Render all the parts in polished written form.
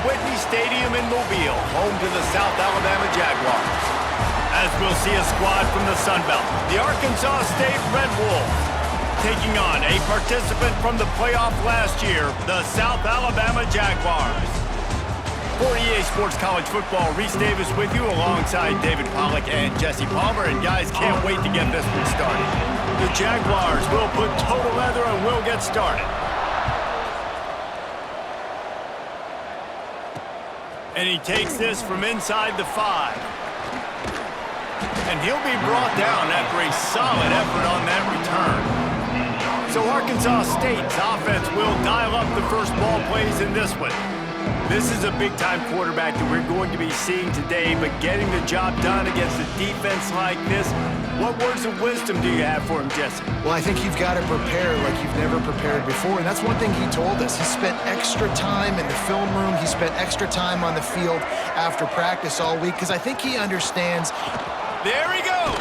Whitney Stadium in Mobile, home to the South Alabama Jaguars. As we'll see a squad from the Sun Belt, the Arkansas State Red Wolves, taking on a participant from the playoff last year, the South Alabama Jaguars. For EA Sports College Football, Reese Davis with you alongside David Pollack and Jesse Palmer, and guys, can't wait to get this one started. The Jaguars will put total leather and we'll get started. And he takes this from inside the 5. And he'll be brought down after a solid effort on that return. So Arkansas State's offense will dial up the first ball plays in this one. This is a big-time quarterback that we're going to be seeing today, but getting the job done against a defense like this, what words of wisdom do you have for him, Jesse? Well, I think you've got to prepare like you've never prepared before, and that's one thing he told us. He spent extra time in the film room. He spent extra time on the field after practice all week, because I think he understands. There he goes!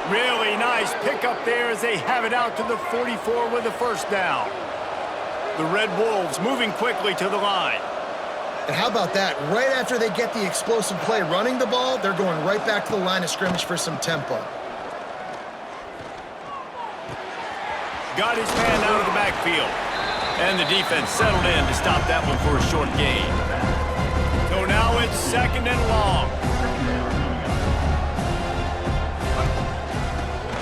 Really nice pickup there as they have it out to the 44 with a first down. The Red Wolves moving quickly to the line. And how about that? Right after they get the explosive play running the ball, they're going right back to the line of scrimmage for some tempo. Got his man out of the backfield. And the defense settled in to stop that one for a short gain. So now it's second and long.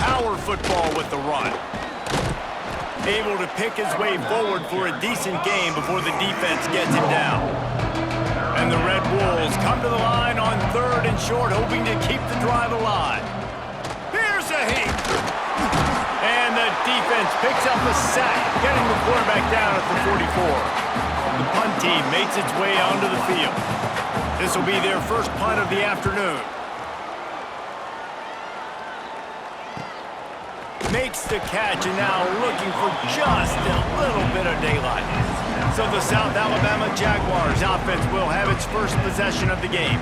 Power football with the run. Able to pick his way forward for a decent game before the defense gets him down. And the Red Wolves come to the line on third and short, hoping to keep the drive alive. Here's a hit. And the defense picks up a sack, getting the quarterback down at the 44. The punt team makes its way onto the field. This will be their first punt of the afternoon. Makes the catch, and now looking for just a little bit of daylight. So the South Alabama Jaguars offense will have its first possession of the game.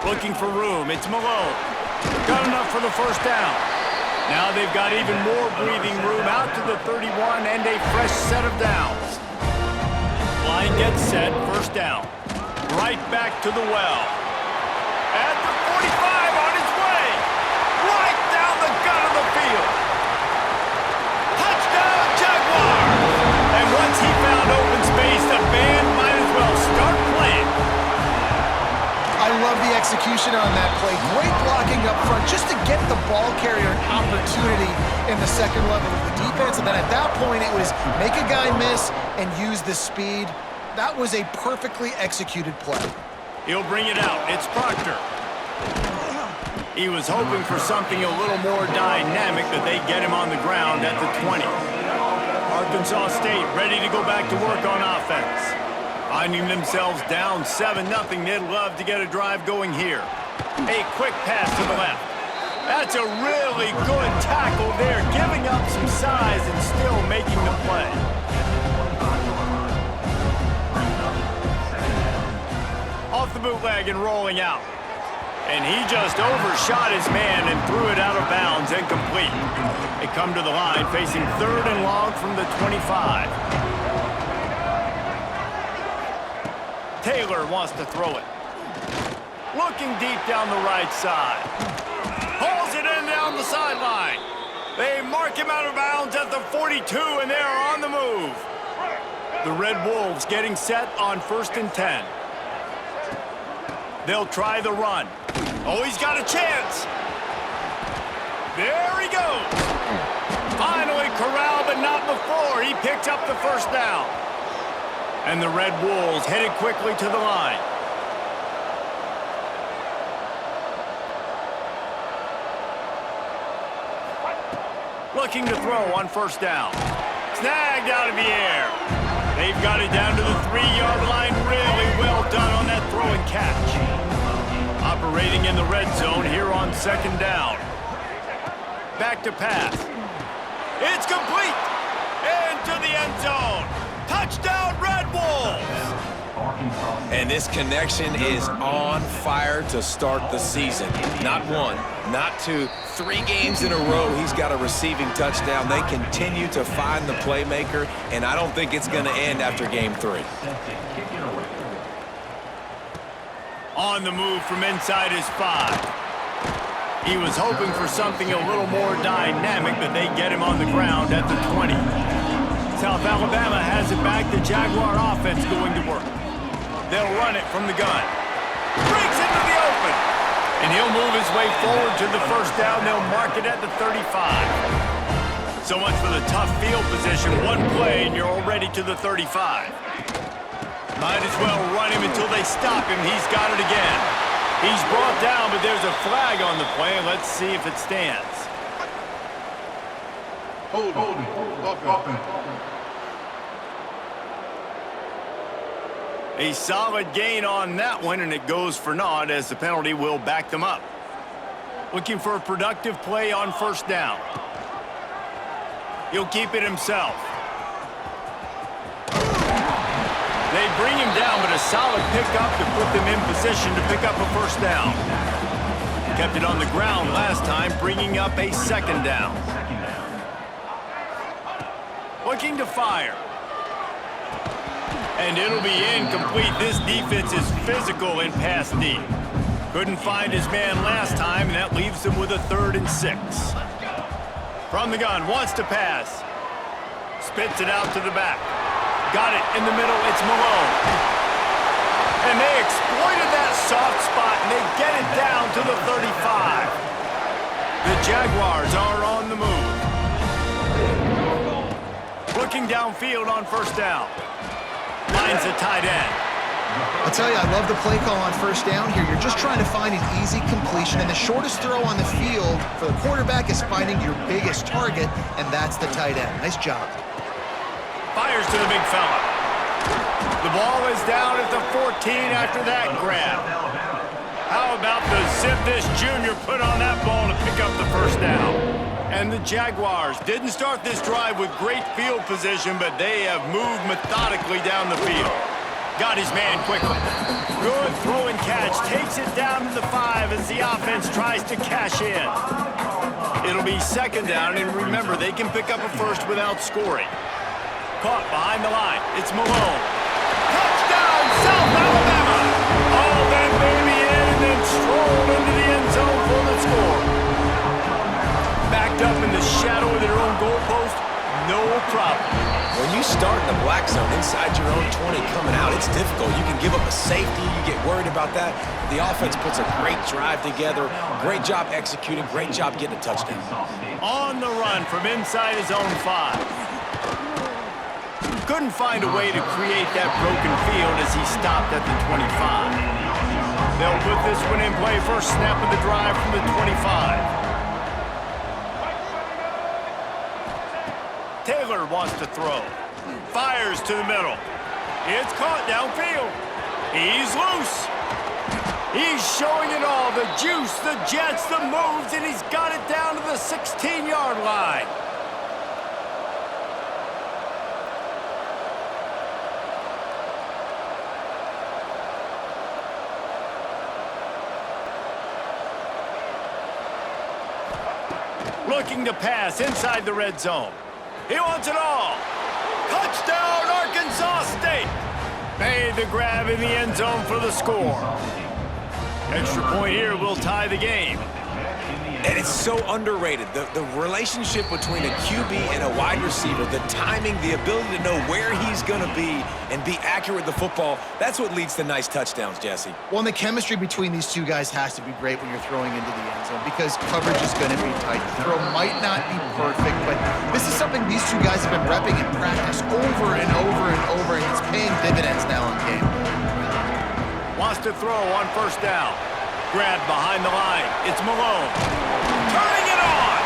Looking for room, it's Malone. Got enough for the first down. Now they've got even more breathing room out to the 31 and a fresh set of downs. Line gets set, first down. Right back to the well. At the 45 on his way. Right down the gut of the field. Touchdown, Jaguars! And once he found open space, the band might as well start playing. I love the execution on that play. Great blocking up front just to get the ball carrier an opportunity in the second level of the defense. And then at that point, it was make a guy miss and use the speed. That was a perfectly executed play. He'll bring it out. It's Proctor. He was hoping for something a little more dynamic, but they get him on the ground at the 20. Arkansas State ready to go back to work on offense. Finding themselves down 7-0, they'd love to get a drive going here. A quick pass to the left. That's a really good tackle there, giving up some size and still making the play. Off the bootleg and rolling out. And he just overshot his man and threw it out of bounds, incomplete. They come to the line facing third and long from the 25. Taylor wants to throw it. Looking deep down the right side. Pulls it in down the sideline. They mark him out of bounds at the 42, and they are on the move. The Red Wolves getting set on 1st and 10. They'll try the run. Oh, he's got a chance. There he goes. Finally corralled, but not before. He picks up the first down. And the Red Wolves headed quickly to the line. Looking to throw on first down. Snagged out of the air. They've got it down to the 3-yard line. Really well done on that throw and catch. Operating in the red zone here on second down. Back to pass. It's complete. Into the end zone. Touchdown, Red Wolves! And this connection is on fire to start the season. Not one, not two, 3 games in a row he's got a receiving touchdown. They continue to find the playmaker, and I don't think it's going to end after game 3. On the move from inside his 5. He was hoping for something a little more dynamic, but they get him on the ground at the 20. South Alabama has it back. The Jaguar offense going to work. They'll run it from the gun. Breaks into the open. And he'll move his way forward to the first down. They'll mark it at the 35. So much for the tough field position. One play and you're already to the 35. Might as well run him until they stop him. He's got it again. He's brought down, but there's a flag on the play. Let's see if it stands. Hold offense. A solid gain on that one, and it goes for naught as the penalty will back them up. Looking for a productive play on first down. He'll keep it himself. They bring him down, but a solid pickup to put them in position to pick up a first down. Kept it on the ground last time, bringing up a second down. Looking to fire. And it'll be incomplete. This defense is physical in pass deep. Couldn't find his man last time, and that leaves him with a 3rd and 6. From the gun, wants to pass. Spits it out to the back. Got it in the middle, it's Malone. And they exploited that soft spot, and they get it down to the 35. The Jaguars are on the move. Looking downfield on first down. Finds a tight end. I'll tell you, I love the play call on first down here. You're just trying to find an easy completion, and the shortest throw on the field for the quarterback is finding your biggest target, and that's the tight end. Nice job. Fires to the big fella. The ball is down at the 14 after that grab. How about the zip this junior put on that ball to pick up the first down? And the Jaguars didn't start this drive with great field position, but they have moved methodically down the field. Got his man quickly. Good throw and catch. Takes it down to the 5 as the offense tries to cash in. It'll be second down, and remember, they can pick up a first without scoring. Caught behind the line. It's Malone. Touchdown, South Alabama! All that baby in and then strolled into the end zone for the score. Backed up in the shadow of their own goalpost, no problem. When you start in the black zone inside your own 20 coming out, it's difficult. You can give up a safety. You get worried about that. The offense puts a great drive together. Great job executing. Great job getting a touchdown. On the run from inside his own 5. Couldn't find a way to create that broken field as he stopped at the 25. They'll put this one in play. First snap of the drive from the 25. Taylor wants to throw. Fires to the middle. It's caught downfield. He's loose. He's showing it all. The juice, the jets, the moves, and he's got it down to the 16-yard line. Looking to pass inside the red zone. He wants it all. Touchdown, Arkansas State. Made the grab in the end zone for the score. Extra point here will tie the game. And it's so underrated. The relationship between a QB and a wide receiver, the timing, the ability to know where he's going to be and be accurate with the football, that's what leads to nice touchdowns, Jesse. Well, and the chemistry between these two guys has to be great when you're throwing into the end zone because coverage is going to be tight. The throw might not be perfect, but this is something these two guys have been repping in practice over and over and over, and it's paying dividends now in game. Wants to throw on first down. Grab behind the line. It's Malone. Turning it on.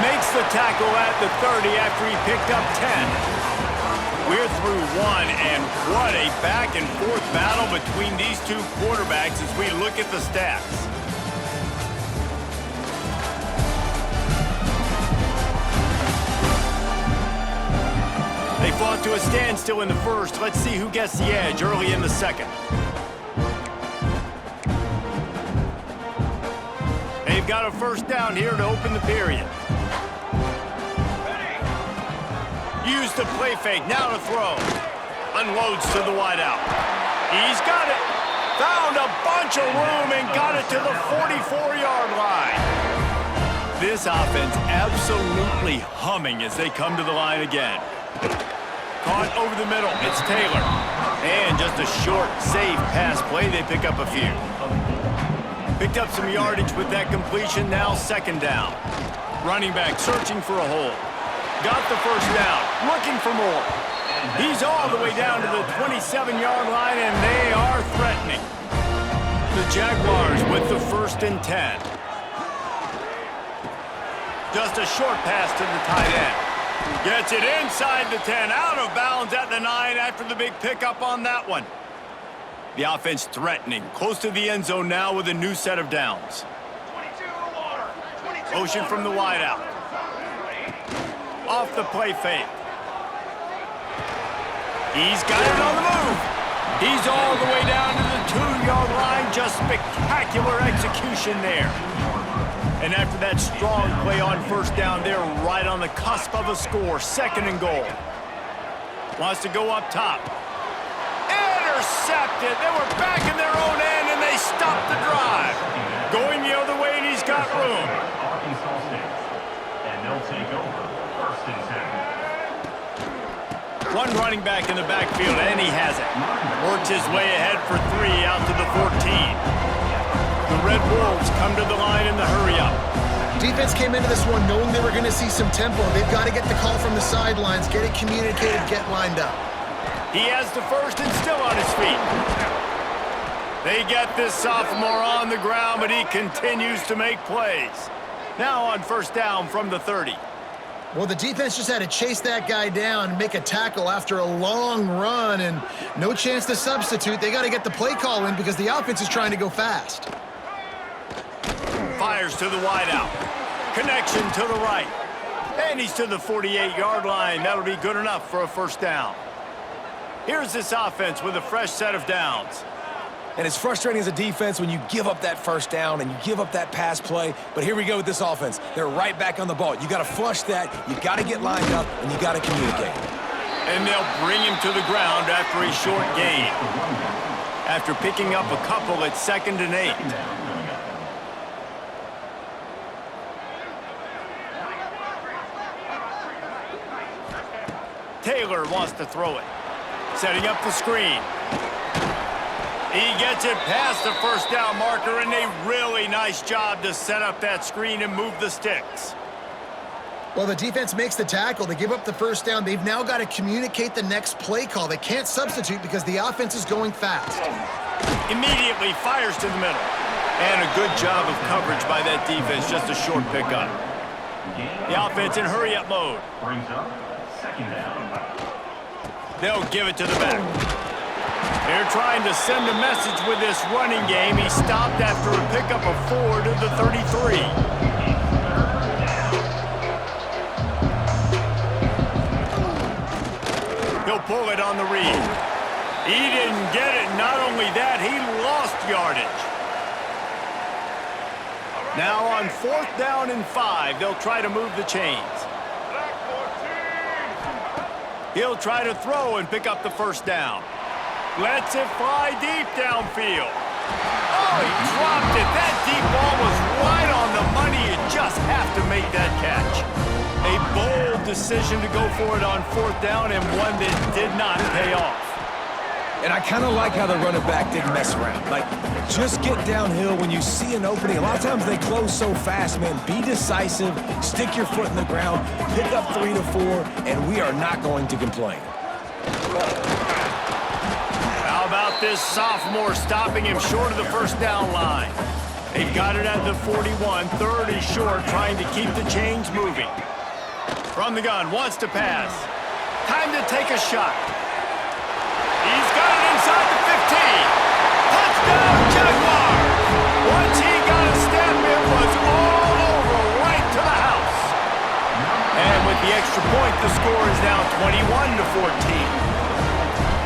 Makes the tackle at the 30 after he picked up 10. We're through one, and what a back-and-forth battle between these two quarterbacks as we look at the stats. They fought to a standstill in the first. Let's see who gets the edge early in the second. They've got a first down here to open the period. Use the play fake, now to throw. Unloads to the wideout. He's got it. Found a bunch of room and got it to the 44-yard line. This offense absolutely humming as they come to the line again. Caught over the middle. It's Taylor. And just a short, safe pass play. They pick up a few. Picked up some yardage with that completion. Now second down. Running back searching for a hole. Got the first down. Looking for more. He's all the way down to the 27-yard line, and they are threatening. The Jaguars with the 1st and 10. Just a short pass to the tight end. Gets it inside the 10, out of bounds at the 9 after the big pickup on that one. The offense threatening, close to the end zone now with a new set of downs. Motion from the wideout. Off the play fake. He's got it on the move. He's all the way down to the 2-yard line. Just spectacular execution there. And after that strong play on first down, they're right on the cusp of a score. 2nd and goal. Wants to go up top. Intercepted. They were back in their own end, and they stopped the drive. Going the other way, and he's got room. And they'll take over 1st and 10. One running back in the backfield, and he has it. Works his way ahead for 3 out to the 14. The Red Wolves come to the line in the hurry-up. Defense came into this one knowing they were going to see some tempo. They've got to get the call from the sidelines, get it communicated, get lined up. He has the first and still on his feet. They get this sophomore on the ground, but he continues to make plays. Now on first down from the 30. Well, the defense just had to chase that guy down and make a tackle after a long run, and no chance to substitute. They got to get the play call in because the offense is trying to go fast. Fires to the wideout. Connection to the right. And he's to the 48-yard line. That'll be good enough for a first down. Here's this offense with a fresh set of downs. And it's frustrating as a defense when you give up that first down and you give up that pass play. But here we go with this offense. They're right back on the ball. You got to flush that. You got to get lined up, and you got to communicate. And they'll bring him to the ground after a short gain. After picking up a couple at 2nd and 8. Taylor wants to throw it. Setting up the screen. He gets it past the first down marker, and a really nice job to set up that screen and move the sticks. Well, the defense makes the tackle. They give up the first down. They've now got to communicate the next play call. They can't substitute because the offense is going fast. Immediately fires to the middle. And a good job of coverage by that defense. Just a short pickup. The offense in hurry-up mode. Brings up 2nd down. They'll give it to the back. They're trying to send a message with this running game. He stopped after a pickup of 4 to the 33. He'll pull it on the read. He didn't get it. Not only that, he lost yardage. Now on 4th down and 5, they'll try to move the chains. He'll try to throw and pick up the first down. Lets it fly deep downfield. Oh, he dropped it. That deep ball was right on the money. You just have to make that catch. A bold decision to go for it on 4th down, and one that did not pay off. And I kind of like how the running back didn't mess around. Like, just get downhill when you see an opening. A lot of times they close so fast, man. Be decisive, stick your foot in the ground, pick up 3 to 4, and we are not going to complain. How about this sophomore stopping him short of the first down line? They've got it at the 41. 3rd is short, trying to keep the chains moving. From the gun, wants to pass. Time to take a shot. He's got it inside the 15. Touchdown, Jaguars! Once he got a step, it was all over, right to the house. And with the extra point, the score is now 21 to 14.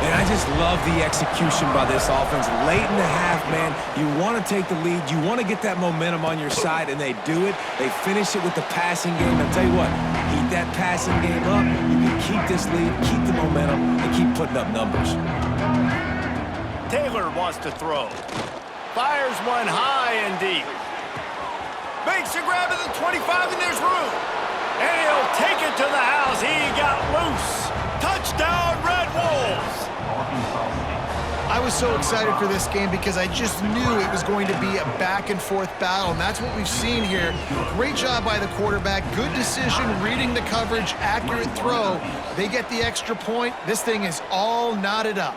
And I just love the execution by this offense. Late in the half, man, you want to take the lead. You want to get that momentum on your side, and they do it. They finish it with the passing game. I'll tell you what, keep that passing game up. You can keep this lead, keep the momentum, and keep putting up numbers. Taylor wants to throw. Fires one high and deep. Makes a grab at the 25, and there's room. And he'll take it to the house. He got loose. Touchdown, Red Wolves. I was so excited for this game because I just knew it was going to be a back-and-forth battle, and that's what we've seen here. Great job by the quarterback. Good decision, reading the coverage, accurate throw. They get the extra point. This thing is all knotted up.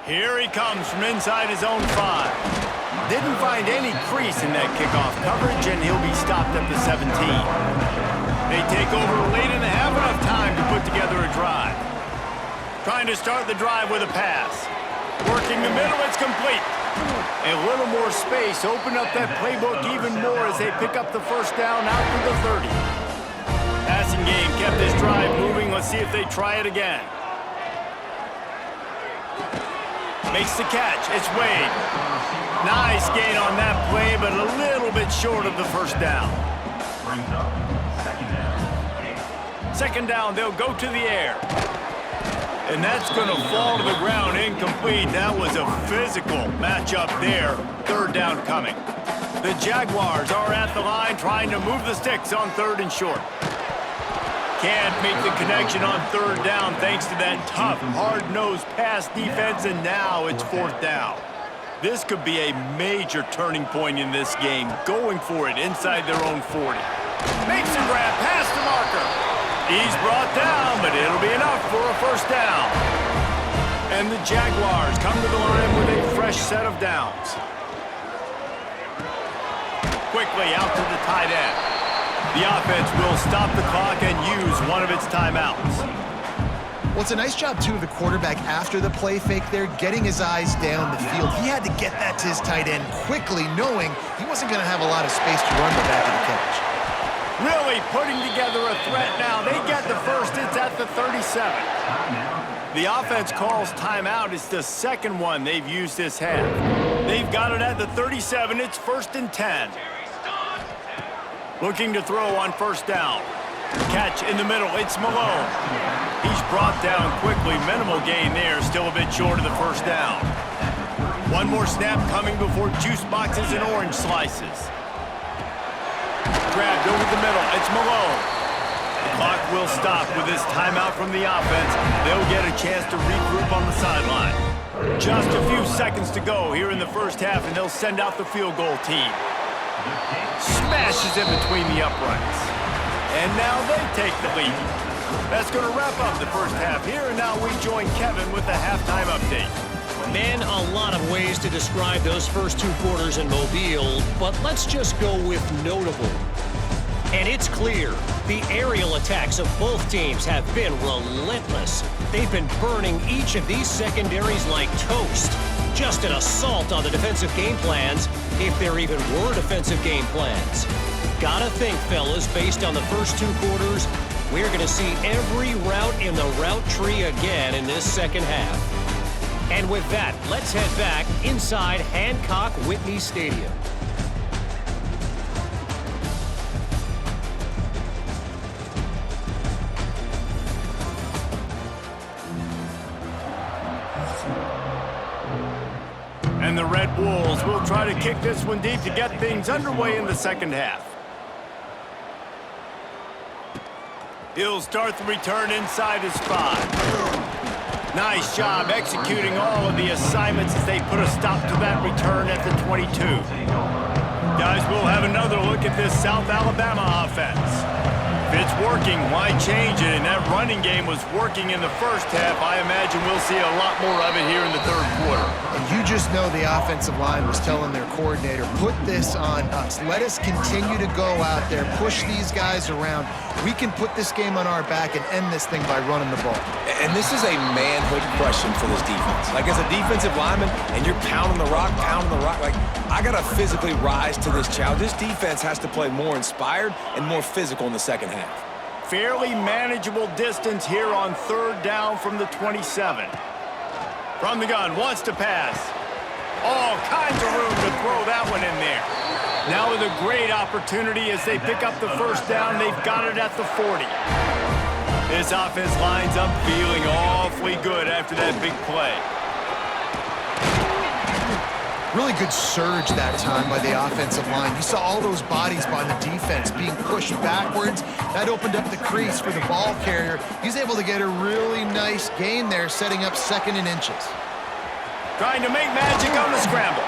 Here he comes from inside his own 5. Didn't find any crease in that kickoff coverage, and he'll be stopped at the 17. They take over late in the half, enough time to put together a drive. Trying to start the drive with a pass. Working the middle, it's complete. A little more space, open up that playbook even more as they pick up the first down out to the 30. Passing game kept this drive moving. Let's see if they try it again. Makes the catch. It's Wade. Nice gain on that play, but a little bit short of the first down. Brings up second down. Second down, they'll go to the air. And that's going to fall to the ground incomplete. That was a physical matchup there. Third down coming. The Jaguars are at the line trying to move the sticks on 3rd and short. Can't make the connection on 3rd down thanks to that tough, hard-nosed pass defense, and now it's 4th down. This could be a major turning point in this game, going for it inside their own 40. Makes a grab, past the marker. He's brought down, but it'll be enough for a first down. And the Jaguars come to the line with a fresh set of downs. Quickly out to the tight end. The offense will stop the clock and use one of its timeouts. Well, it's a nice job, too, of the quarterback after the play fake there, getting his eyes down the field. He had to get that to his tight end quickly, knowing he wasn't going to have a lot of space to run the back of the catch. Really putting together a threat now. They get the first. It's at the 37. The offense calls timeout. It's the second one they've used this half. They've got it at the 37. It's 1st and 10. Looking to throw on first down. Catch in the middle. It's Malone. He's brought down quickly. Minimal gain there. Still a bit short of the first down. One more snap coming before juice boxes and orange slices. Grabbed over the middle. It's Malone. The clock will stop with this timeout from the offense. They'll get a chance to regroup on the sideline. Just a few seconds to go here in the first half, and they'll send out the field goal team. Smashes in between the uprights. And now they take the lead. That's going to wrap up the first half here, and now we join Kevin with the halftime update. Man, a lot of ways to describe those first 2 quarters in Mobile, but let's just go with notable. And it's clear, the aerial attacks of both teams have been relentless. They've been burning each of these secondaries like toast. Just an assault on the defensive game plans, if there even were defensive game plans. Gotta think, fellas, based on the first 2 quarters, we're going to see every route in the route tree again in this second half. And with that, let's head back inside Hancock-Whitney Stadium. And the Red Wolves will try to kick this one deep to get things underway in the second half. He'll start the return inside his 5. Nice job executing all of the assignments as they put a stop to that return at the 22. Guys, we'll have another look at this South Alabama offense. If it's working, why change it? And that running game was working in the first half. I imagine we'll see a lot more of it here in the third quarter. And you just know the offensive line was telling their coordinator, put this on us. Let us continue to go out there, push these guys around. We can put this game on our back and end this thing by running the ball. And this is a manhood question for this defense. Like, as a defensive lineman, and you're pounding the rock, like, I got to physically rise to this challenge. This defense has to play more inspired and more physical in the second half. fairly manageable distance here on 3rd down from the 27. From the gun, wants to pass. All kinds of room to throw that one in there. Now with a great opportunity as they pick up the 1st down, they've got it at the 40. This offense lines up feeling awfully good after that big play. Really good surge that time by the offensive line. You saw all those bodies by the defense being pushed backwards. That opened up the crease for the ball carrier. He's able to get a really nice gain there, setting up 2nd and inches. Trying to make magic on the scramble.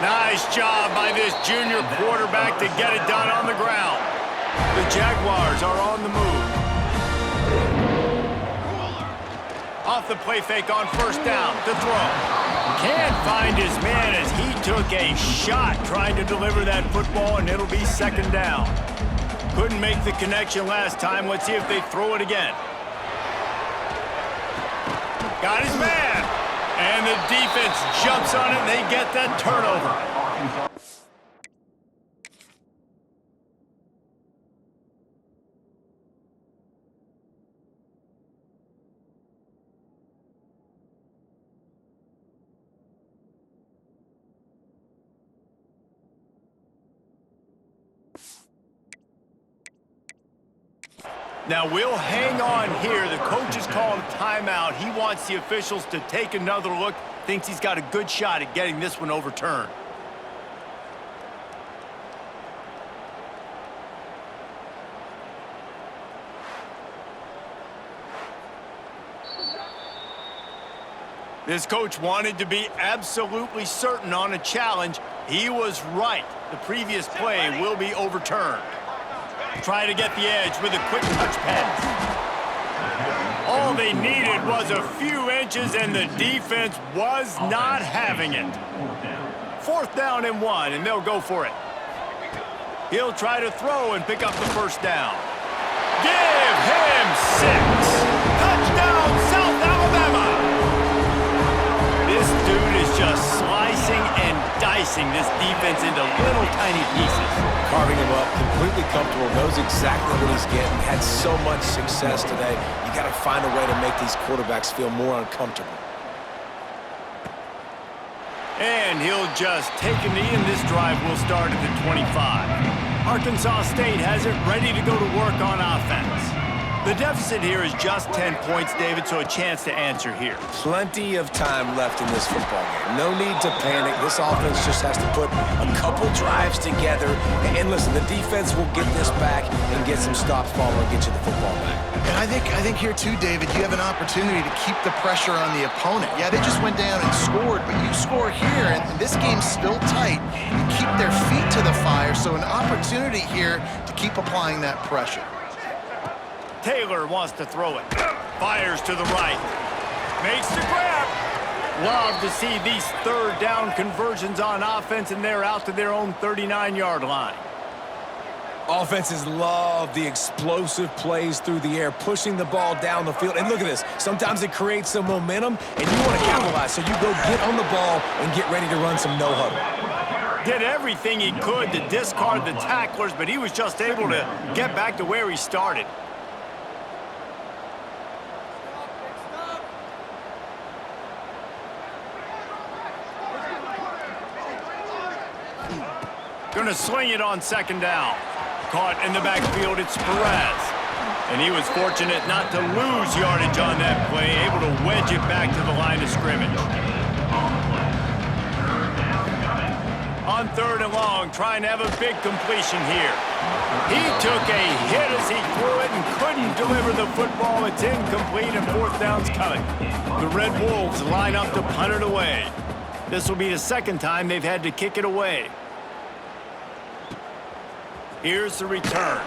Nice job by this junior quarterback to get it done on the ground. The Jaguars are on the move. Off the play fake on 1st down to throw. Can't find his man as he took a shot trying to deliver that football, and it'll be 2nd down. Couldn't make the connection last time. Let's see if they throw it again. Got his man. And the defense jumps on it, and they get that turnover. Now we'll hang on here. The coach is calling timeout. He wants the officials to take another look. Thinks he's got a good shot at getting this one overturned. This coach wanted to be absolutely certain on a challenge. He was right. The previous play will be overturned. Try to get the edge with a quick touch pass. All they needed was a few inches, and the defense was not having it. 4th down and 1, and they'll go for it. He'll try to throw and pick up the 1st down. Give him 6. Touchdown, South Alabama. This dude is just slicing and dicing this defense into little tiny pieces. Carving him up, completely comfortable, knows exactly what he's getting, had so much success today. You got to find a way to make these quarterbacks feel more uncomfortable. And he'll just take a knee, and this drive will start at the 25. Arkansas State has it ready to go to work on offense. The deficit here is just 10 points, David, so a chance to answer here. Plenty of time left in this football game. No need to panic. This offense just has to put a couple drives together. And listen, the defense will get this back and get some stops following and get you the football back. And I think here too, David, you have an opportunity to keep the pressure on the opponent. Yeah, they just went down and scored, but you score here, and this game's still tight. You keep their feet to the fire, so an opportunity here to keep applying that pressure. Taylor wants to throw it. Fires to the right. Makes the grab. Love to see these 3rd down conversions on offense, and they're out to their own 39-yard line. Offenses love the explosive plays through the air, pushing the ball down the field. And look at this. Sometimes it creates some momentum, and you want to capitalize. So you go get on the ball and get ready to run some no-huddle. Did everything he could to discard the tacklers, but he was just able to get back to where he started. Going to sling it on 2nd down. Caught in the backfield, it's Perez. And he was fortunate not to lose yardage on that play, able to wedge it back to the line of scrimmage. On 3rd and long, trying to have a big completion here. He took a hit as he threw it and couldn't deliver the football. It's incomplete, and 4th down's coming. The Red Wolves line up to punt it away. This will be the 2nd time they've had to kick it away. Here's the return.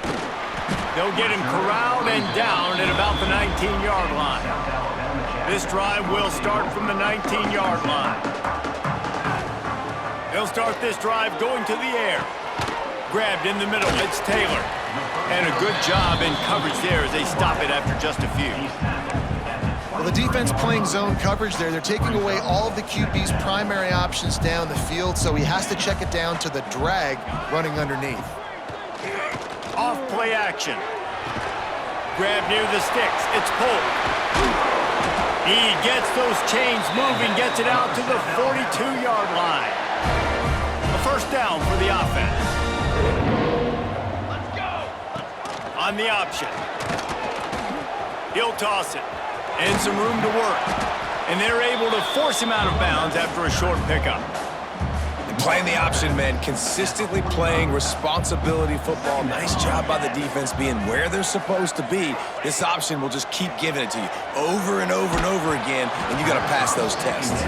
They'll get him corralled and down at about the 19-yard line. This drive will start from the 19-yard line. They'll start this drive going to the air. Grabbed in the middle, it's Taylor. And a good job in coverage there as they stop it after just a few. Well, the defense playing zone coverage there. They're taking away all of the QB's primary options down the field, so he has to check it down to the drag running underneath. Off play action. grabbed near the sticks. It's pulled. He gets those chains moving, gets it out to the 42-yard line. A first down for the offense. On the option. He'll toss it. And some room to work. And they're able to force him out of bounds after a short pickup. Playing the option, man, consistently playing responsibility football. Nice job by the defense being where they're supposed to be. This option will just keep giving it to you over and over and over again, and you got to pass those tests.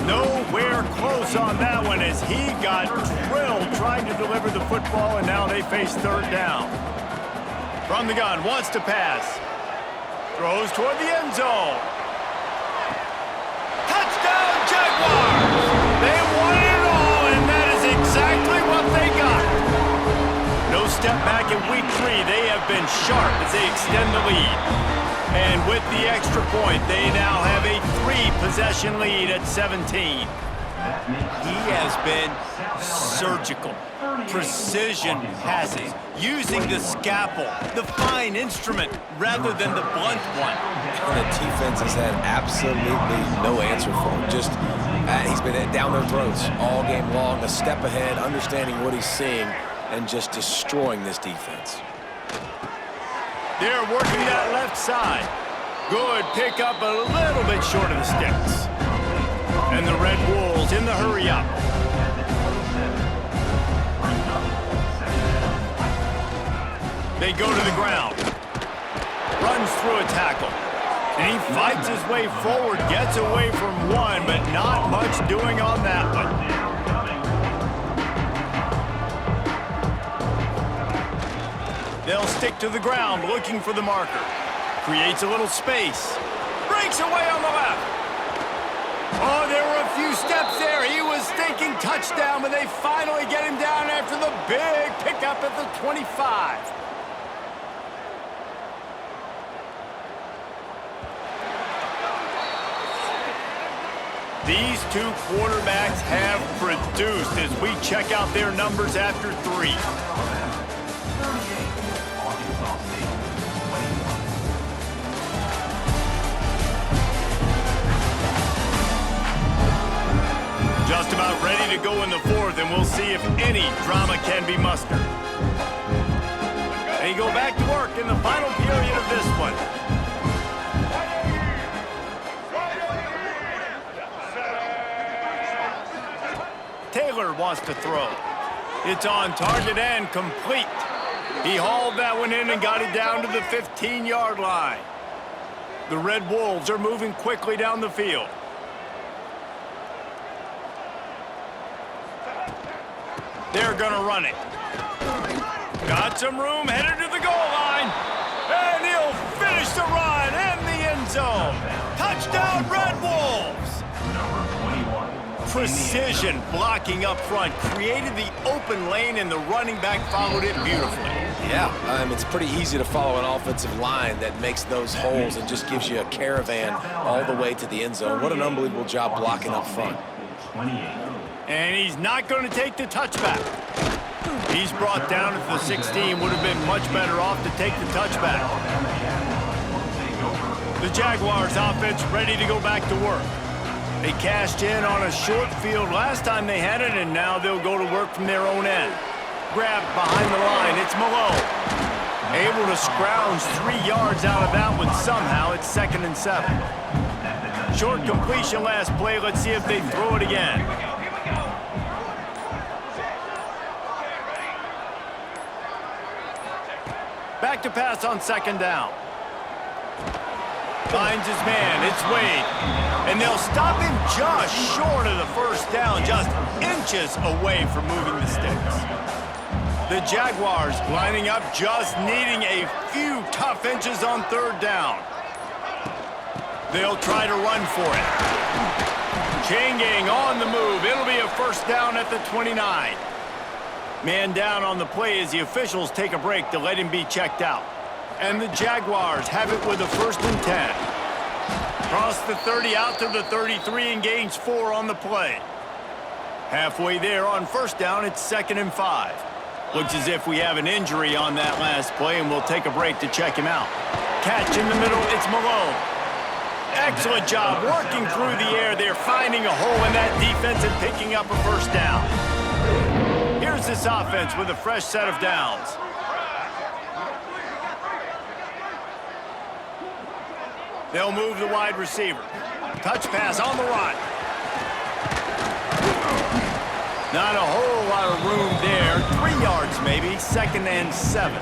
Nowhere close on that one as he got drilled trying to deliver the football, and now they face third down. From the gun, wants to pass. Throws toward the end zone. Touchdown, Jaguars! They won it all, and that is exactly what they got. No step back in week 3. They have been sharp as they extend the lead. And with the extra point, they now have a 3-possession lead at 17. He has been surgical, precision passes, using the scalpel, the fine instrument, rather than the blunt one. The defense has had absolutely no answer for him. Just, he's been down their throats all game long, a step ahead, understanding what he's seeing, and just destroying this defense. They're working that left side. Good pickup, a little bit short of the sticks. And the Red Wolves in the hurry up. They go to the ground. Runs through a tackle. And he fights his way forward, gets away from one, but not much doing on that one. They'll stick to the ground looking for the marker. Creates a little space. Breaks away on the left. Oh, there were a few steps there. He was thinking touchdown, but they finally get him down after the big pickup at the 25. These two quarterbacks have produced as we check out their numbers after 3. Just about ready to go in the 4th, and we'll see if any drama can be mustered. They go back to work in the final period of this one. Taylor wants to throw. It's on target and complete. He hauled that one in and got it down to the 15-yard line. The Red Wolves are moving quickly down the field. They're going to run it. Got some room, headed to the goal line. And he'll finish the run and the end zone. Touchdown, Red Wolves. Precision blocking up front created the open lane, and the running back followed it beautifully. Yeah, it's pretty easy to follow an offensive line that makes those holes and just gives you a caravan all the way to the end zone. What an unbelievable job blocking up front. And he's not going to take the touchback. He's brought down at the 16. Would have been much better off to take the touchback. The Jaguars offense ready to go back to work. They cashed in on a short field last time they had it, and now they'll go to work from their own end. Grabbed behind the line. It's Malone. Able to scrounge 3 yards out of that one somehow. It's 2nd and 7. Short completion last play. Let's see if they throw it again. Back to pass on 2nd down. Finds his man. It's Wade. And they'll stop him just short of the first down, just inches away from moving the sticks. The Jaguars lining up, just needing a few tough inches on 3rd down. They'll try to run for it. Changing on the move. It'll be a first down at the 29. Man down on the play as the officials take a break to let him be checked out. And the Jaguars have it with a 1st and 10. Cross the 30 out to the 33 and gains 4 on the play. Halfway there on 1st down, it's 2nd and 5. Looks as if we have an injury on that last play, and we'll take a break to check him out. Catch in the middle, it's Malone. Excellent job working through the air. They're finding a hole in that defense and picking up a first down. Here's this offense with a fresh set of downs. They'll move the wide receiver. Touch pass on the run. Not a whole lot of room there. 3 yards maybe, 2nd and 7.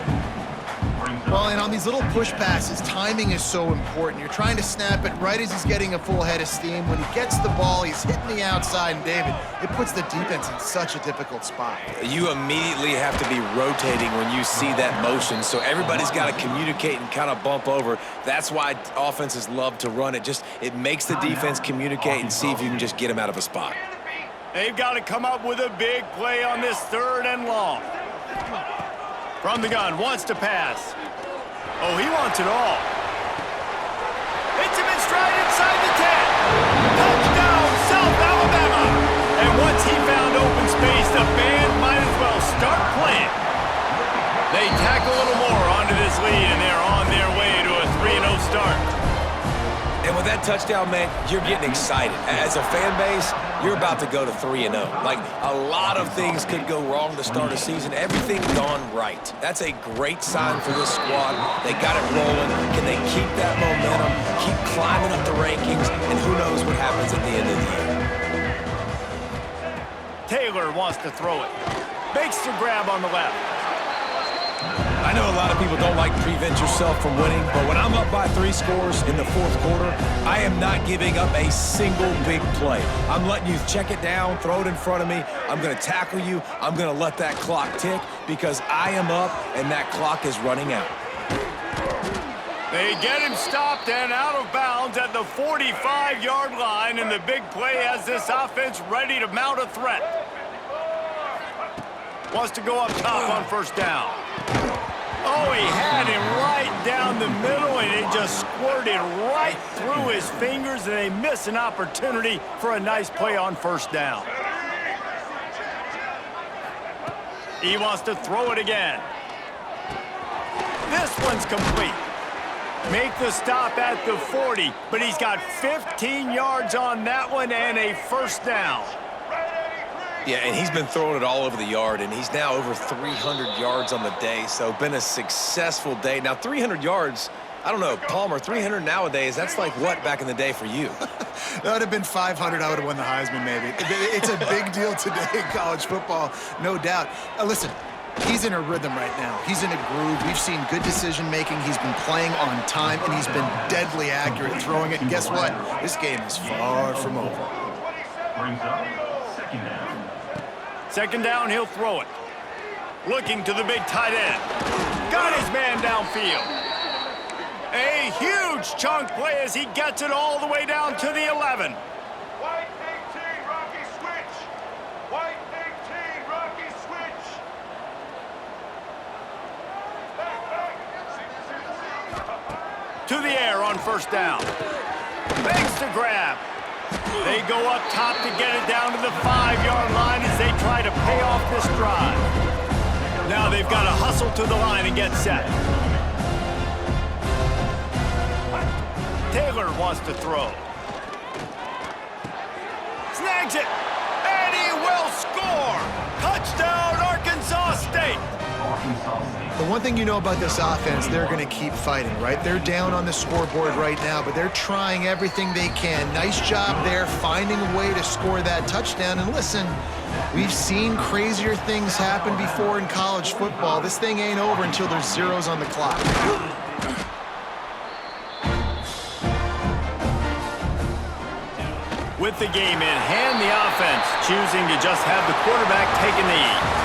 Well, and on these little push passes, timing is so important. You're trying to snap it right as he's getting a full head of steam. When he gets the ball, he's hitting the outside, and David, it puts the defense in such a difficult spot. You immediately have to be rotating when you see that motion, so everybody's got to communicate and kind of bump over. That's why offenses love to run it. It makes the defense communicate and see if you can just get them out of a spot. They've got to come up with a big play on this 3rd and long. From the gun, wants to pass. Oh, he wants it all. Hits him in stride inside the 10. Touchdown, South Alabama. And once he found open space, the band might as well start playing. They tack a little more onto this lead, and they're on their way to a 3-0 start. And with that touchdown, man, you're getting excited. As a fan base, you're about to go to 3-0. Like, a lot of things could go wrong to start a season. Everything gone right. That's a great sign for this squad. They got it rolling. Can they keep that momentum, keep climbing up the rankings, and who knows what happens at the end of the year. Taylor wants to throw it. Makes the grab on the left. I know a lot of people don't like prevent yourself from winning, but when I'm up by 3 scores in the 4th quarter, I am not giving up a single big play. I'm letting you check it down, throw it in front of me. I'm going to tackle you. I'm going to let that clock tick because I am up and that clock is running out. They get him stopped and out of bounds at the 45-yard line, and the big play has this offense ready to mount a threat. Wants to go up top on 1st down. Oh, he had him right down the middle, and it just squirted right through his fingers, and they miss an opportunity for a nice play on 1st down. He wants to throw it again. This one's complete. Make the stop at the 40, but he's got 15 yards on that one and a 1st down. Yeah, and he's been throwing it all over the yard, and he's now over 300 yards on the day, so been a successful day. Now, 300 yards, I don't know, Palmer, 300 nowadays, that's like what back in the day for you? That would have been 500. I would have won the Heisman, maybe. It's a big deal today in college football, no doubt. Listen, he's in a rhythm right now. He's in a groove. We've seen good decision-making. He's been playing on time, and he's been deadly accurate throwing it. And guess what? This game is far from over. Brings up 2nd down. 2nd down, he'll throw it. Looking to the big tight end. Got his man downfield. A huge chunk play as he gets it all the way down to the 11. White 18, Rocky switch. White 18, Rocky switch. To the air on 1st down. Makes the grab. They go up top to get it down to the 5-yard line as they try to pay off this drive. Now they've got to hustle to the line and get set. Taylor wants to throw. Snags it, and he will score! Touchdown, Arkansas State! The one thing you know about this offense, they're going to keep fighting, right? They're down on the scoreboard right now, but they're trying everything they can. Nice job there, finding a way to score that touchdown. And listen, we've seen crazier things happen before in college football. This thing ain't over until there's zeros on the clock. With the game in hand, the offense choosing to just have the quarterback take a knee.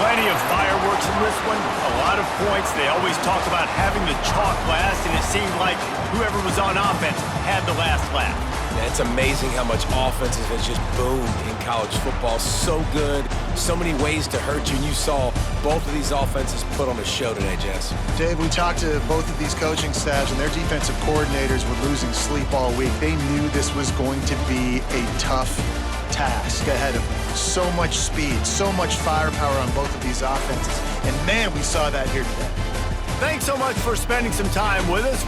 Plenty of fireworks in this one, a lot of points. They always talk about having the chalk last, and it seemed like whoever was on offense had the last laugh. Yeah, it's amazing how much offenses has just boomed in college football. So good, so many ways to hurt you, and you saw both of these offenses put on a show today, Jess. Dave, we talked to both of these coaching staffs, and their defensive coordinators were losing sleep all week. They knew this was going to be a tough task ahead of them. So much speed, so much firepower on both of these offenses. And man, we saw that here today. Thanks so much for spending some time with us.